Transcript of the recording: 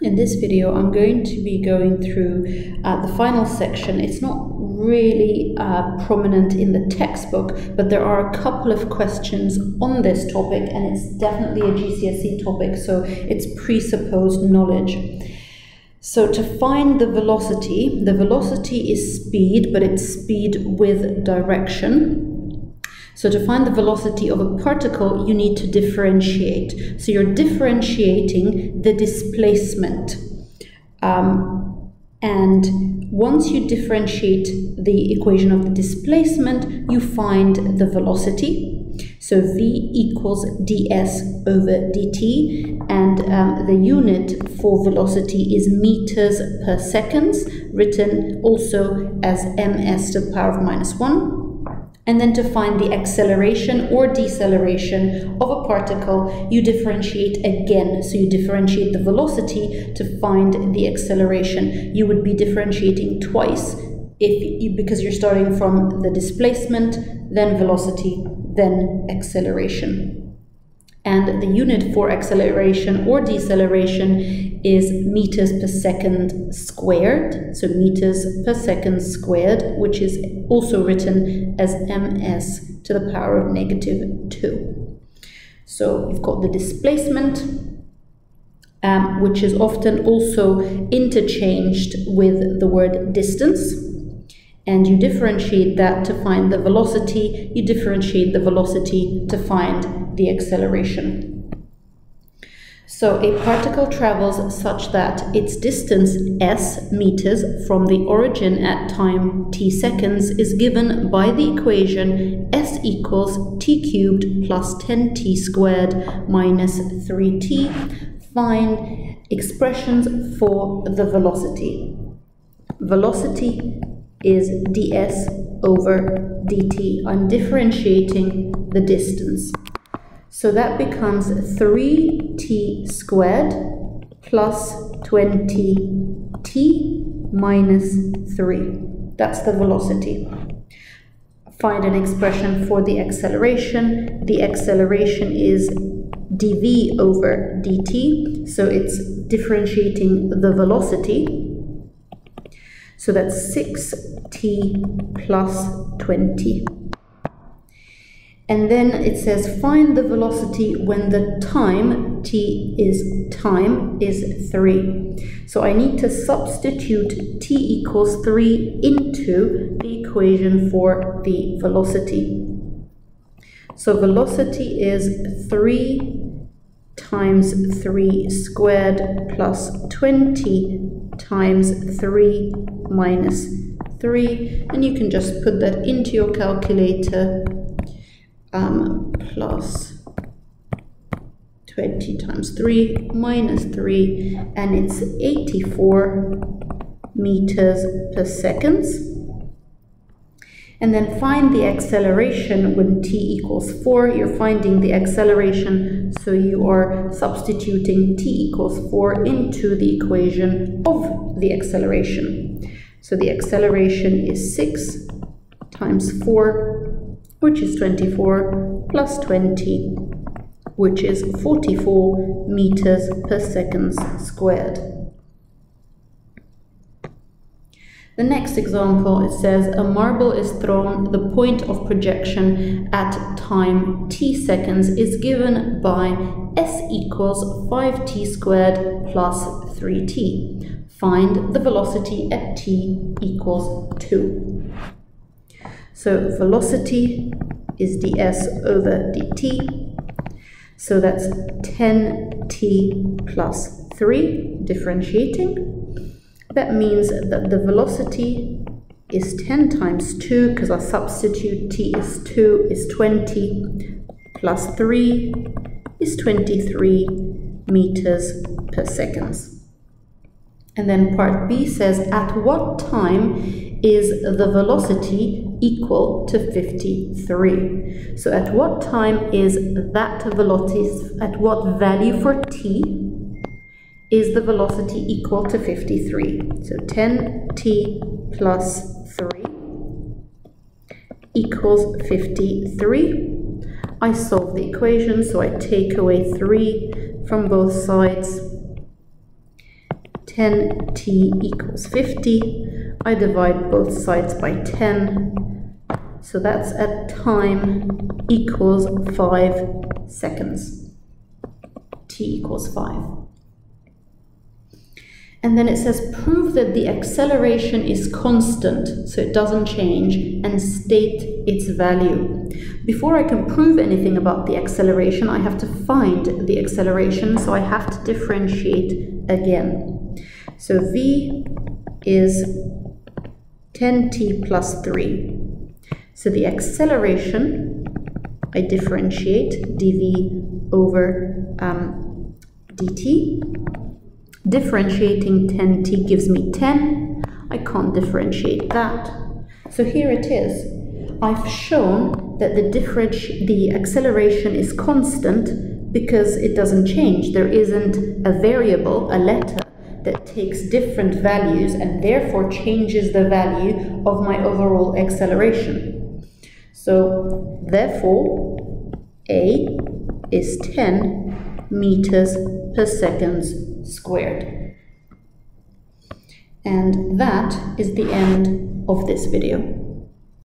In this video, I'm going to be going through the final section. It's not really prominent in the textbook, but there are a couple of questions on this topic, and it's definitely a GCSE topic, so it's presupposed knowledge. So to find the velocity is speed, but it's speed with direction. So to find the velocity of a particle, you need to differentiate. So you're differentiating the displacement. And once you differentiate the equation of the displacement, you find the velocity. So v equals ds over dt, and the unit for velocity is meters per seconds, written also as ms to the power of -1. And then to find the acceleration or deceleration of a particle, you differentiate again. So you differentiate the velocity to find the acceleration. You would be differentiating twice because you're starting from the displacement, then velocity, then acceleration. And the unit for acceleration or deceleration is meters per second squared, so meters per second squared, which is also written as ms to the power of -2. So you've got the displacement, which is often also interchanged with the word distance, and you differentiate that to find the velocity. You differentiate the velocity to find the acceleration. So a particle travels such that its distance s meters from the origin at time t seconds is given by the equation s equals t cubed plus 10t squared minus 3t. Find expressions for the velocity. Velocity is ds over dt. I'm differentiating the distance. So that becomes 3t squared plus 20t minus 3. That's the velocity. Find an expression for the acceleration. The acceleration is dv over dt. So it's differentiating the velocity. So that's 6t plus 20. And then it says find the velocity when the time is 3. So I need to substitute t equals 3 into the equation for the velocity. So velocity is 3 times 3 squared plus 20 times 3 minus 3. And you can just put that into your calculator. Plus 20 times 3 minus 3, and it's 84 meters per second. And then find the acceleration when t equals 4. You're finding the acceleration, so you are substituting t equals 4 into the equation of the acceleration. So the acceleration is 6 times 4, which is 24, plus 20, which is 44 meters per second squared. The next example, it says a marble is thrown. The point of projection at time t seconds is given by s equals 5t squared plus 3t. Find the velocity at t equals 2. So velocity is ds over dt. So that's 10t plus 3, differentiating. That means that the velocity is 10 times 2, because I substitute t is 2, is 20, plus 3 is 23 meters per second. And then part B says, at what time is the velocity equal to 53? So at what time is that velocity, at what value for t is the velocity equal to 53? So 10t plus 3 equals 53. I solve the equation, so I take away 3 from both sides, 10t equals 50. I divide both sides by 10. So that's at time equals 5 seconds. T equals 5. And then it says prove that the acceleration is constant, so it doesn't change, and state its value. Before I can prove anything about the acceleration, I have to find the acceleration, so I have to differentiate again. So v is 10t plus 3. So the acceleration, I differentiate dv over dt. Differentiating 10t gives me 10. I can't differentiate that. So here it is. I've shown that the acceleration is constant because it doesn't change. There isn't a variable, a letter, that takes different values and therefore changes the value of my overall acceleration. So therefore, A is 10 meters per second squared. And that is the end of this video.